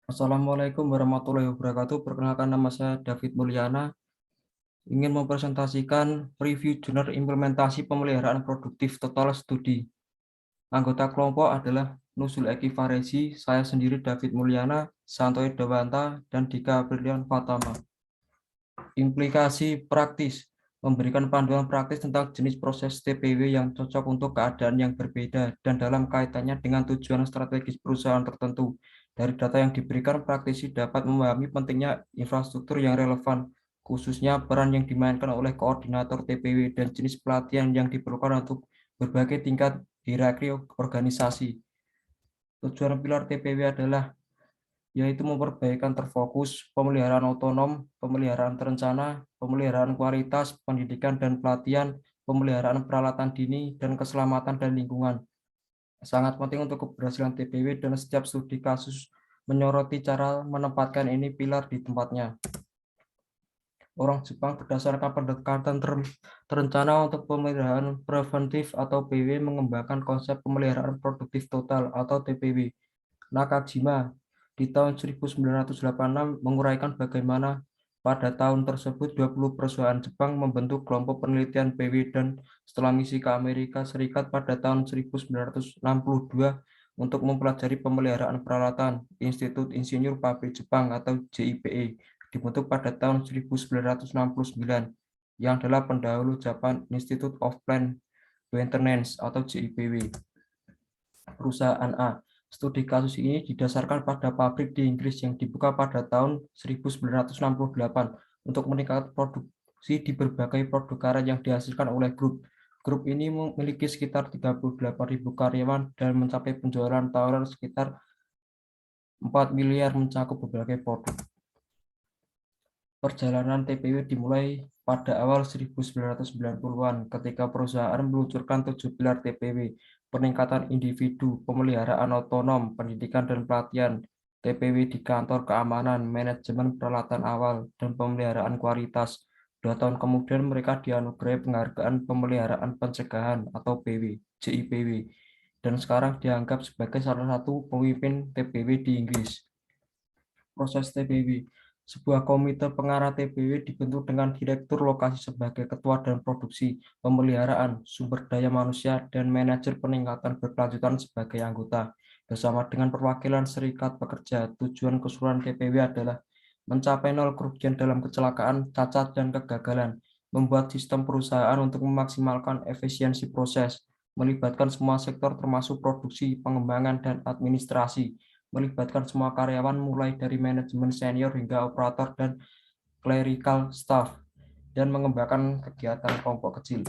Assalamualaikum warahmatullahi wabarakatuh. Perkenalkan, nama saya David Mulyana. Ingin mempresentasikan review jurnal implementasi pemeliharaan produktif total studi. Anggota kelompok adalah Nuzul Eki Farezi, saya sendiri David Mulyana, Santoy Dewanta, dan Dika Brilian Fatama. Implikasi praktis: memberikan panduan praktis tentang jenis proses TPW yang cocok untuk keadaan yang berbeda dan dalam kaitannya dengan tujuan strategis perusahaan tertentu. Dari data yang diberikan, praktisi dapat memahami pentingnya infrastruktur yang relevan, khususnya peran yang dimainkan oleh koordinator TPW dan jenis pelatihan yang diperlukan untuk berbagai tingkat hierarki organisasi. Tujuan pilar TPW adalah yaitu memperbaikan terfokus, pemeliharaan otonom, pemeliharaan terencana, pemeliharaan kualitas, pendidikan dan pelatihan, pemeliharaan peralatan dini, dan keselamatan dan lingkungan. Sangat penting untuk keberhasilan TPW dan setiap studi kasus menyoroti cara menempatkan ini pilar di tempatnya. Orang Jepang berdasarkan pendekatan terencana untuk pemeliharaan preventif atau PW mengembangkan konsep pemeliharaan produktif total atau TPW. Nakajima di tahun 1986 menguraikan bagaimana pada tahun tersebut 20 perusahaan Jepang membentuk kelompok penelitian PW dan setelah misi ke Amerika Serikat pada tahun 1962 untuk mempelajari pemeliharaan peralatan, Institut Insinyur Pabrik Jepang atau JIPE dibentuk pada tahun 1969 yang adalah pendahulu Japan Institute of Plant Maintenance atau JIPW. Perusahaan A. Studi kasus ini didasarkan pada pabrik di Inggris yang dibuka pada tahun 1968 untuk meningkatkan produksi di berbagai produk karya yang dihasilkan oleh grup. Grup ini memiliki sekitar 38.000 karyawan dan mencapai penjualan tahunan sekitar 4 miliar mencakup berbagai produk. Perjalanan TPW dimulai pada awal 1990-an ketika perusahaan meluncurkan 7 pilar TPW, peningkatan individu, pemeliharaan otonom, pendidikan dan pelatihan, TPW di kantor keamanan, manajemen peralatan awal, dan pemeliharaan kualitas. 2 tahun kemudian mereka dianugerahi penghargaan pemeliharaan pencegahan atau PW, JIPW, dan sekarang dianggap sebagai salah satu pemimpin TPW di Inggris. Proses TPW. Sebuah komite pengarah TPW dibentuk dengan direktur lokasi sebagai ketua dan produksi, pemeliharaan, sumber daya manusia, dan manajer peningkatan berkelanjutan sebagai anggota. Bersama dengan perwakilan serikat pekerja, tujuan keseluruhan TPW adalah mencapai nol kerugian dalam kecelakaan, cacat, dan kegagalan, membuat sistem perusahaan untuk memaksimalkan efisiensi proses, melibatkan semua sektor termasuk produksi, pengembangan, dan administrasi, melibatkan semua karyawan mulai dari manajemen senior hingga operator dan clerical staff, dan mengembangkan kegiatan kelompok kecil.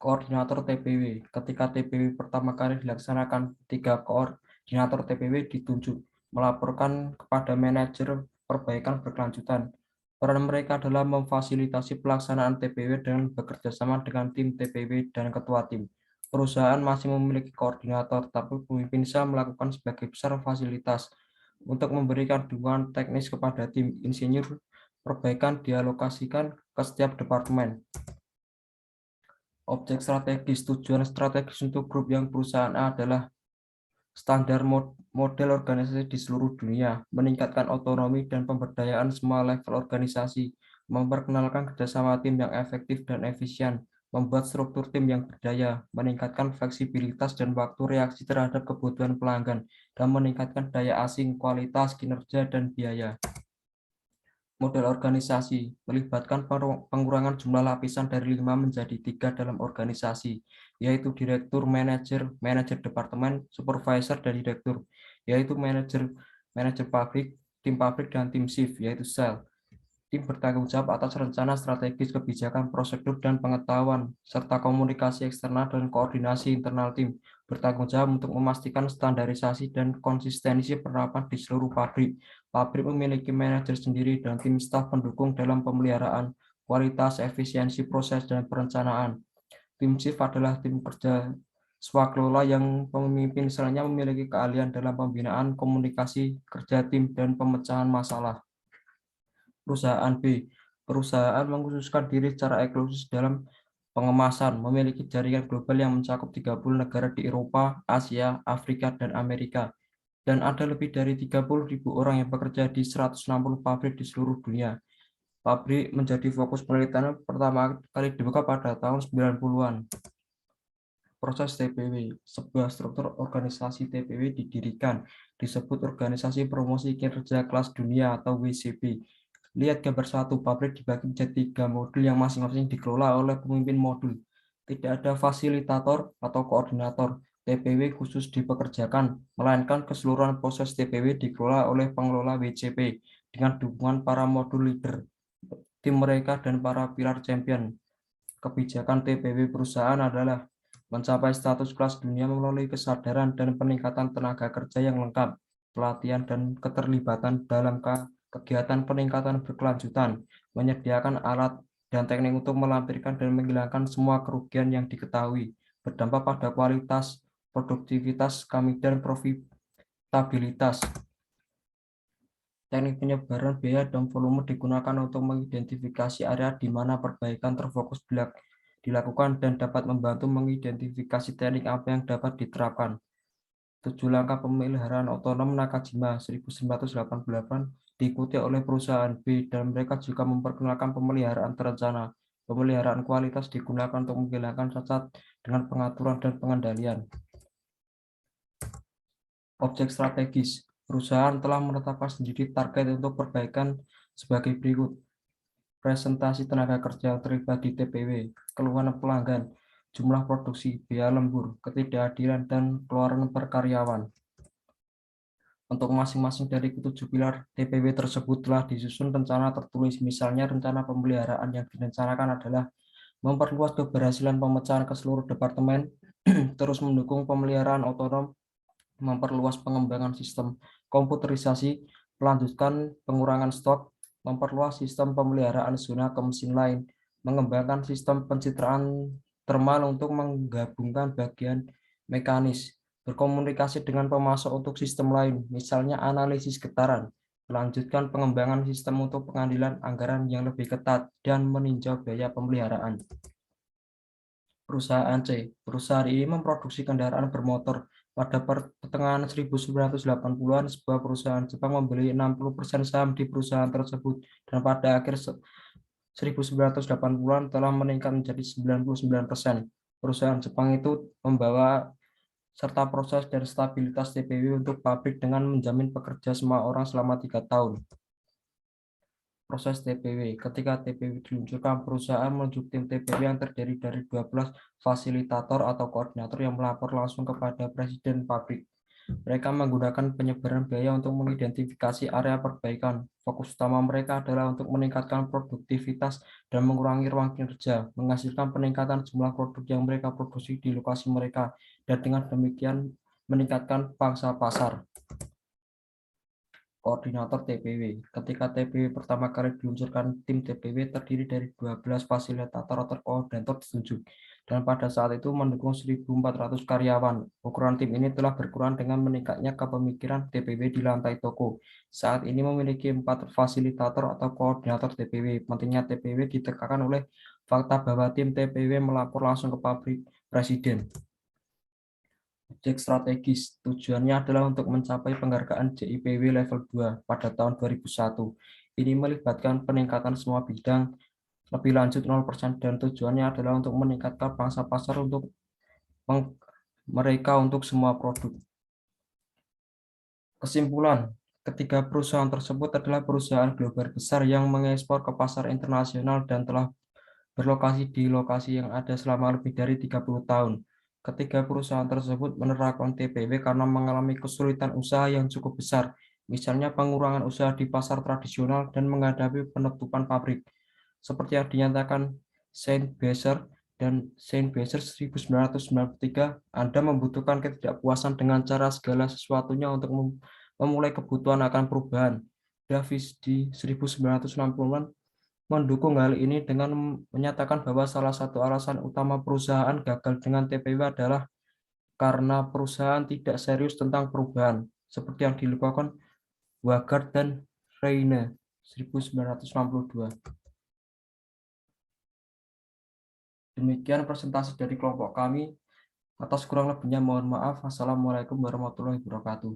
Koordinator TPW. Ketika TPW pertama kali dilaksanakan, 3 koordinator TPW ditunjuk, melaporkan kepada manajer perbaikan berkelanjutan. Peran mereka adalah memfasilitasi pelaksanaan TPW dengan bekerja sama dengan tim TPW dan ketua tim. Perusahaan masih memiliki koordinator, tapi pemimpin bisa melakukan sebagai besar fasilitas untuk memberikan dukungan teknis kepada tim insinyur perbaikan dialokasikan ke setiap departemen. Objek strategis. Tujuan strategis untuk grup yang perusahaan A adalah standar model organisasi di seluruh dunia, meningkatkan otonomi dan pemberdayaan semua level organisasi, memperkenalkan kerjasama tim yang efektif dan efisien, membuat struktur tim yang berdaya, meningkatkan fleksibilitas dan waktu reaksi terhadap kebutuhan pelanggan, dan meningkatkan daya asing, kualitas, kinerja, dan biaya. Model organisasi melibatkan pengurangan jumlah lapisan dari 5 menjadi 3 dalam organisasi, yaitu direktur, manajer, manajer departemen, supervisor, dan direktur, yaitu manajer pabrik, tim pabrik, dan tim shift, yaitu sel. Tim bertanggung jawab atas rencana strategis, kebijakan, prosedur, dan pengetahuan, serta komunikasi eksternal dan koordinasi internal tim. Bertanggung jawab untuk memastikan standarisasi dan konsistensi penerapan di seluruh pabrik. Pabrik memiliki manajer sendiri dan tim staf pendukung dalam pemeliharaan, kualitas, efisiensi proses, dan perencanaan. Tim shift adalah tim kerja swakelola yang pemimpin selnya memiliki keahlian dalam pembinaan, komunikasi, kerja tim, dan pemecahan masalah. Perusahaan B. Perusahaan mengkhususkan diri secara eksklusif dalam pengemasan, memiliki jaringan global yang mencakup 30 negara di Eropa, Asia, Afrika, dan Amerika. dan ada lebih dari 30.000 orang yang bekerja di 160 pabrik di seluruh dunia. Pabrik menjadi fokus penelitian pertama kali dibuka pada tahun 90-an. Proses TPW, sebuah struktur organisasi TPW didirikan, disebut Organisasi Promosi Kinerja Kelas Dunia atau WCP. Lihat gambar 1, pabrik dibagi menjadi 3 modul yang masing-masing dikelola oleh pemimpin modul. Tidak ada fasilitator atau koordinator TPW khusus dipekerjakan, melainkan keseluruhan proses TPW dikelola oleh pengelola WCP dengan dukungan para modul leader, tim mereka, dan para pilar champion. Kebijakan TPW perusahaan adalah mencapai status kelas dunia melalui kesadaran dan peningkatan tenaga kerja yang lengkap, pelatihan dan keterlibatan dalam kegiatan peningkatan berkelanjutan, menyediakan alat dan teknik untuk melampirkan dan menghilangkan semua kerugian yang diketahui, berdampak pada kualitas, produktivitas kami dan profitabilitas. Teknik penyebaran biaya dan volume digunakan untuk mengidentifikasi area di mana perbaikan terfokus dilakukan dan dapat membantu mengidentifikasi teknik apa yang dapat diterapkan. 7 langkah pemeliharaan otonom Nakajima 1988 diikuti oleh perusahaan B dan mereka juga memperkenalkan pemeliharaan terencana. Pemeliharaan kualitas digunakan untuk menghilangkan cacat dengan pengaturan dan pengendalian. Objek strategis. Perusahaan telah menetapkan sendiri target untuk perbaikan sebagai berikut. Presentasi tenaga kerja yang terlibat di TPW, keluhan pelanggan, jumlah produksi, biaya lembur, ketidakadilan, dan keluaran per karyawan. Untuk masing-masing dari ketujuh pilar TPW tersebut telah disusun rencana tertulis. Misalnya rencana pemeliharaan yang direncanakan adalah memperluas keberhasilan pemecahan ke seluruh departemen, terus mendukung pemeliharaan otonom, memperluas pengembangan sistem komputerisasi, melanjutkan pengurangan stok, memperluas sistem pemeliharaan zona ke mesin lain, mengembangkan sistem pencitraan termal untuk menggabungkan bagian mekanis, berkomunikasi dengan pemasok untuk sistem lain, misalnya analisis getaran, melanjutkan pengembangan sistem untuk pengadilan anggaran yang lebih ketat, dan meninjau biaya pemeliharaan. Perusahaan C. Perusahaan ini memproduksi kendaraan bermotor. Pada pertengahan 1980-an, sebuah perusahaan Jepang membeli 60% saham di perusahaan tersebut, dan pada akhir 1980-an telah meningkat menjadi 99%. Perusahaan Jepang itu membawa serta proses dan stabilitas TPW untuk pabrik dengan menjamin pekerja semua orang selama 3 tahun. Proses TPW. Ketika TPW diluncurkan, perusahaan menunjuk tim TPW yang terdiri dari 12 fasilitator atau koordinator yang melapor langsung kepada presiden pabrik. Mereka menggunakan penyebaran biaya untuk mengidentifikasi area perbaikan. Fokus utama mereka adalah untuk meningkatkan produktivitas dan mengurangi ruang kinerja, menghasilkan peningkatan jumlah produk yang mereka produksi di lokasi mereka, dan dengan demikian meningkatkan pangsa pasar. Koordinator TPW. Ketika TPW pertama kali diluncurkan, tim TPW terdiri dari 12 fasilitator atau koordinator ditunjuk, dan pada saat itu mendukung 1.400 karyawan. Ukuran tim ini telah berkurang dengan meningkatnya kepemikiran TPW di lantai toko. Saat ini memiliki 4 fasilitator atau koordinator TPW. Pentingnya TPW ditekankan oleh fakta bahwa tim TPW melapor langsung ke pabrik presiden. Objek strategis tujuannya adalah untuk mencapai penghargaan JIPW level 2 pada tahun 2001. Ini melibatkan peningkatan semua bidang, lebih lanjut 0%, dan tujuannya adalah untuk meningkatkan pangsa pasar untuk mereka untuk semua produk. Kesimpulan, ketiga perusahaan tersebut adalah perusahaan global besar yang mengekspor ke pasar internasional dan telah berlokasi di lokasi yang ada selama lebih dari 30 tahun. Ketiga perusahaan tersebut menerapkan TPW karena mengalami kesulitan usaha yang cukup besar, misalnya pengurangan usaha di pasar tradisional dan menghadapi penutupan pabrik. Seperti yang dinyatakan Saint Beser dan Saint Beser 1993, Anda membutuhkan ketidakpuasan dengan cara segala sesuatunya untuk memulai kebutuhan akan perubahan. Davis di 1960-an mendukung hal ini dengan menyatakan bahwa salah satu alasan utama perusahaan gagal dengan TPW adalah karena perusahaan tidak serius tentang perubahan, seperti yang dilakukan Wagard dan Reine 1962. Demikian presentasi dari kelompok kami. Atas kurang lebihnya mohon maaf. Assalamualaikum warahmatullahi wabarakatuh.